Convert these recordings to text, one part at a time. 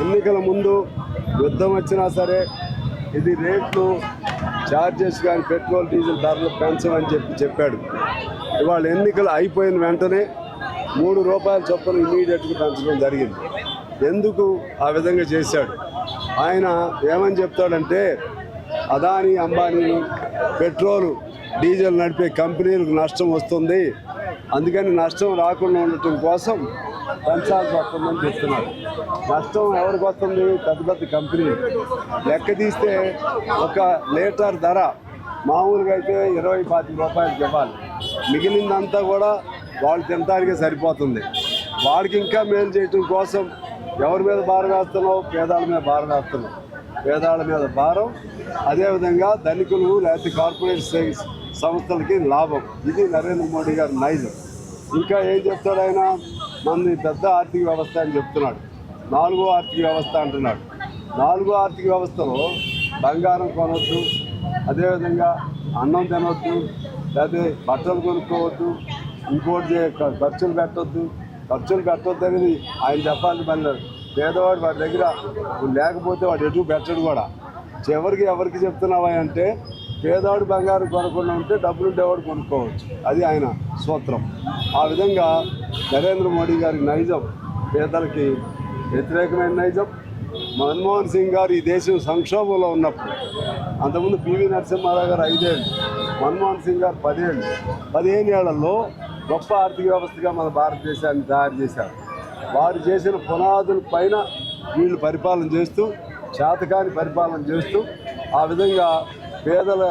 ఎన్నికల ముందు యుద్ధం వచ్చినా సరే ఇది రేట్లు ఛార్జెస్ కానీ పెట్రోల్ డీజిల్ ధరలు పెంచమని చెప్పాడు. ఇవాళ ఎన్నికలు అయిపోయిన వెంటనే ₹3 చొప్పున ఇమీడియట్గా పెంచడం జరిగింది. ఎందుకు ఆ విధంగా చేశాడు? ఆయన ఏమని చెప్తాడంటే అదానీ అంబానీ పెట్రోలు డీజిల్ నడిపే కంపెనీలకు నష్టం వస్తుంది, అందుకని నష్టం రాకుండా ఉండటం కోసం పెంచాల్సి వస్తుందని చెప్తున్నాడు. నష్టం ఎవరికి వస్తుంది? పెద్ద పెద్ద కంపెనీలు. లెక్క తీస్తే ఒక లీటర్ ధర మామూలుగా అయితే ₹20-25 ఇవ్వాలి. మిగిలిందంతా కూడా వాళ్ళు తినడానికే సరిపోతుంది. వాడికి ఇంకా మేలు చేయటం కోసం ఎవరి మీద భారం వేస్తున్నావు? పేదాల మీద భారం వేస్తున్నావు. పేదాల మీద భారం, అదేవిధంగా ధనికులు లేకపోతే కార్పొరేట్ సంస్థలకి లాభం. ఇది నరేంద్ర మోడీ గారి నైజం. ఇంకా ఏం చెప్తాడు ఆయన? మనది పెద్ద ఆర్థిక వ్యవస్థ అని చెప్తున్నాడు. 4వ ఆర్థిక వ్యవస్థ అంటున్నాడు. 4వ ఆర్థిక వ్యవస్థలో బంగారం కొనవద్దు, అదేవిధంగా అన్నం తినవద్దు, లేకపోతే బట్టలు కొనుక్కోవద్దు, ఇంకోటి ఖర్చులు పెట్టొద్దు అనేది ఆయన చెప్పాలి. మళ్ళీ పేదవాడు వాడి దగ్గర లేకపోతే వాడు ఎటు పెట్టడు కూడా. చివరికి ఎవరికి చెప్తున్నావా అంటే పేదవాడు బంగారం కొనకుండా ఉంటే డబ్బులు ఉండేవాడు కొనుక్కోవచ్చు. అది ఆయన సూత్రం. ఆ విధంగా నరేంద్ర మోడీ గారి నైజం పేదలకి వ్యతిరేకమైన నైజం. మన్మోహన్ సింగ్ గారు ఈ దేశం సంక్షోభంలో ఉన్నప్పుడు, అంతకుముందు పివి నరసింహారావు గారు 5 ఏళ్ళు, మన్మోహన్ సింగ్ గారు 10 ఏళ్ళు, 15 ఏళ్లలో గొప్ప ఆర్థిక వ్యవస్థగా మన భారతదేశాన్ని తయారు చేశారు. వారు చేసిన పునాదుల పైన వీళ్ళు పరిపాలన చేస్తూ, చేతకాని పరిపాలన చేస్తూ, ఆ విధంగా పేదల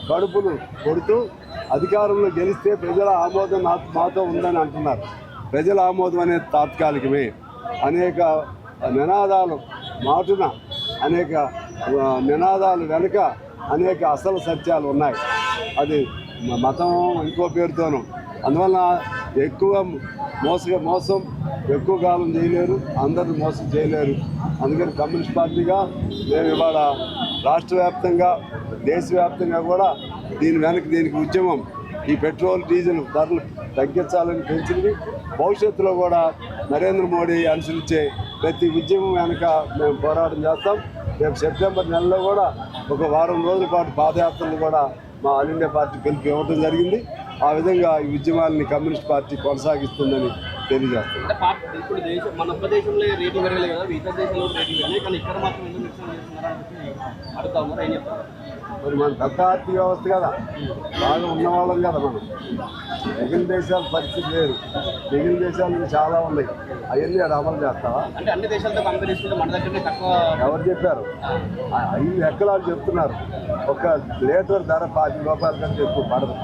కడుపులు కొడుతూ అధికారంలో గెలిస్తే ప్రజల ఆమోదం మాతో ఉందని అంటున్నారు. ప్రజల ఆమోదం అనేది తాత్కాలికమే. అనేక నినాదాలు మాటున, అనేక నినాదాలు వెనుక అనేక అసలు సత్యాలు ఉన్నాయి. అది మతం ఇంకో పేరుతోనూ. అందువల్ల ఎక్కువ మోసం ఎక్కువ కాలం చేయలేరు, అందరూ మోసం చేయలేరు. అందుకని కమ్యూనిస్ట్ పార్టీగా మేము ఇవాళ రాష్ట్ర వ్యాప్తంగా, దేశవ్యాప్తంగా కూడా దీనికి ఉద్యమం, ఈ పెట్రోల్ డీజిల్ ధరలు తగ్గించాలని పెంచింది. భవిష్యత్తులో కూడా నరేంద్ర మోడీ అనుసరించే ప్రతి ఉద్యమం వెనుక మేము పోరాటం చేస్తాం. రేపు సెప్టెంబర్ నెలలో కూడా ఒక వారం రోజుల పాటు పాదయాత్రలు కూడా మా ఆల్ ఇండియా పార్టీ పిలుపు ఇవ్వడం జరిగింది. ఆ విధంగా ఈ ఉద్యమాలని కమ్యూనిస్ట్ పార్టీ కొనసాగిస్తుందని తెలియజేస్తుంది. మరి మన పెద్ద ఆర్థిక వ్యవస్థ కదా, బాగా ఉన్నవాళ్ళం కదా మనం. మిగిలిన దేశాల పరిస్థితి లేదు. మిగిలిన దేశాలు చాలా ఉన్నాయి, అవన్నీ అది అమలు చేస్తావా? అంటే అన్ని దేశాలతో కంపేర్ చేసుకుంటే మన దగ్గర తక్కువ. ఎవరు చెప్పారు? 5 ఎక్కలాలు చెప్తున్నారు. ఒక లీటర్ ధర ₹10 కంటే ఎక్కువ పడదు.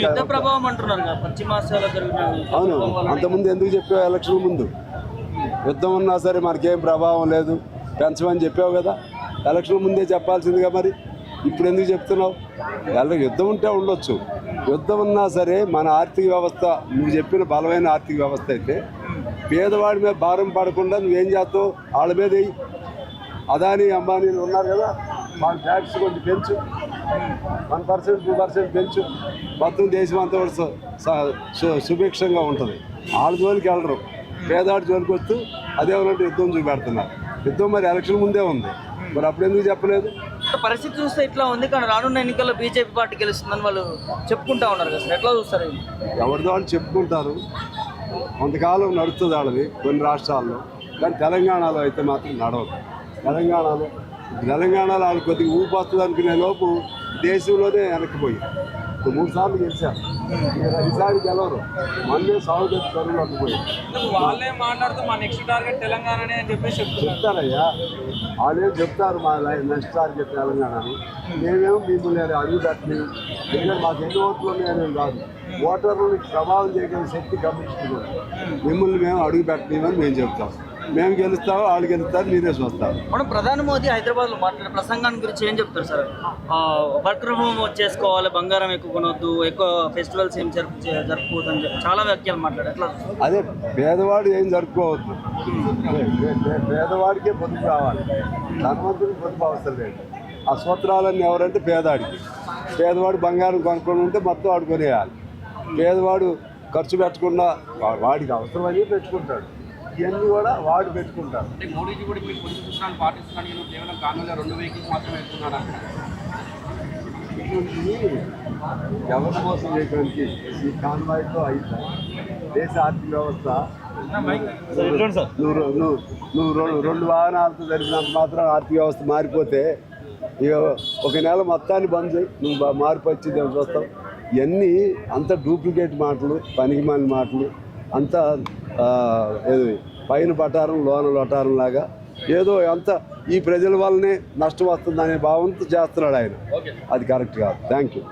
యుద్ధ ప్రభావం అంటున్నారు పశ్చిమాసియాలో జరిగిన. అవును, అంతకుముందు ఎందుకు చెప్పావు? ఎలక్షన్ ముందు యుద్ధం ఉన్నా సరే మనకేం ప్రభావం లేదు, పెంచమని చెప్పావు కదా. ఎలక్షన్ ముందే చెప్పాల్సిందిగా, మరి ఇప్పుడు ఎందుకు చెప్తున్నావు? యుద్ధం ఉంటే ఉండొచ్చు, యుద్ధం ఉన్నా సరే మన ఆర్థిక వ్యవస్థ నువ్వు చెప్పిన బలమైన ఆర్థిక వ్యవస్థ అయితే పేదవాడి మీద భారం పడకుండా నువ్వేం చేస్తావు? వాళ్ళ మీద అదానీ అంబానీలు ఉన్నారు కదా, వాళ్ళ ట్యాక్స్ కొంచెం పెంచు, 1%, 2% పెంచు. మొత్తం దేశం అంతా కూడా సుభిక్షంగా ఉంటుంది. వాళ్ళ జోలికి వెళ్ళరు, పేదవాడి జోలికి వస్తూ అదేమనంటే యుద్ధం చూపెడుతున్నారు. యుద్ధం మరి ఎలక్షన్ ముందే ఉంది, మరి అప్పుడు ఎందుకు చెప్పలేదు? పరిస్థితి చూస్తే ఇట్లా ఉంది, కానీ రానున్న ఎన్నికల్లో బీజేపీ పార్టీ గెలుస్తుందని వాళ్ళు చెప్పుకుంటా ఉన్నారు కదా సార్, ఎట్లా చూస్తారు? ఎవరిదో వాళ్ళు చెప్పుకుంటారు, కొంతకాలం నడుస్తుంది వాళ్ళది కొన్ని రాష్ట్రాల్లో, కానీ తెలంగాణలో అయితే మాత్రం నడవదు. తెలంగాణలో వాళ్ళు కొద్దిగా ఊపి వస్తుంది అనుకునే లోపు దేశంలోనే వెనక్కిపోయి 3 సార్లు గెలిచారు. ఈసారి గెలవరు, మళ్ళీ సాగు కరువులోకి పోయి వాళ్ళే మాట్లాడుతూ మా నెక్స్ట్ టార్గెట్ తెలంగాణనే అని చెప్పేసి చెప్తారయ్యా. వాళ్ళేం చెప్తారు మా నెక్స్ట్ టార్గెట్ తెలంగాణని. మేమేమో మిమ్మల్ని అడుగు పెట్టలేదు, ఎందుకంటే మాకు ఎన్ని ఓట్లు ఉన్నాయనేది కాదు, ఓటర్లను ప్రభావం చేయగలిగే శక్తి కమ్యూనిస్టులు. మిమ్మల్ని మేము అడుగు పెట్టలేమని మేము చెప్తాం. మేము గెలుస్తాము, వాళ్ళు గెలుస్తారు, మీరే చూస్తారు. మనం ప్రధాని మోదీ హైదరాబాద్లో మాట్లాడే ప్రసంగాన్ని గురించి ఏం చెప్తారు సార్? వర్క్ ఫ్రమ్ హోమ్ చేసుకోవాలి, బంగారం ఎక్కువ కొనవద్దు, ఎక్కువ ఫెస్టివల్స్ ఏం జరుపుకోవద్దని చాలా వ్యాఖ్యలు మాట్లాడారు. ఎట్లా? అదే పేదవాడు ఏం జరుపుకోవద్దు, పేదవాడికే పొదుపు కావాలి, ధనవంతుడికి పొదుపు అవసరం లేదు. ఆ సూత్రాలన్నీ ఎవరంటే పేదవాడికి. పేదవాడు బంగారం కొనుక్కొని ఉంటే మొత్తం వాడు కొనేయాలి. పేదవాడు ఖర్చు పెట్టకుండా వాడికి అవసరమని పెట్టుకుంటాడు. ఇవన్నీ కూడా వాడు పెట్టుకుంటారు. అంటే మోడీజీ కూడా మీరు పొలిటికల్ సూత్రాన్ని పాటిస్తున్నాను, నేను కేవలం కానూరులో 2 వెహికల్స్ మాత్రమే వెళ్తున్నాను అంటున్నారు. ఇటువంటి ఎవరి మోసం చేయడానికి ఈ కాన్వాయ్తో అయితే దేశ ఆర్థిక వ్యవస్థ నువ్వు రెండు వాహనాలతో జరిపినంత మాత్రం ఆర్థిక వ్యవస్థ మారిపోతే ఇక ఒక నెల మొత్తాన్ని బంద్ చేయి, నువ్వు మార్పు వచ్చింది ఏమో చూస్తావు. ఇవన్నీ అంత డూప్లికేట్ మాటలు, పనికిమాలిన మాటలు, అంత ఏది పైన పటారం లోన లొటారం లాగా ఏదో అంత ఈ ప్రజల వల్లనే నష్టం వస్తుందనే భావంతో చేస్తున్నాడు ఆయన. అది కరెక్ట్ కాదు. Thank you.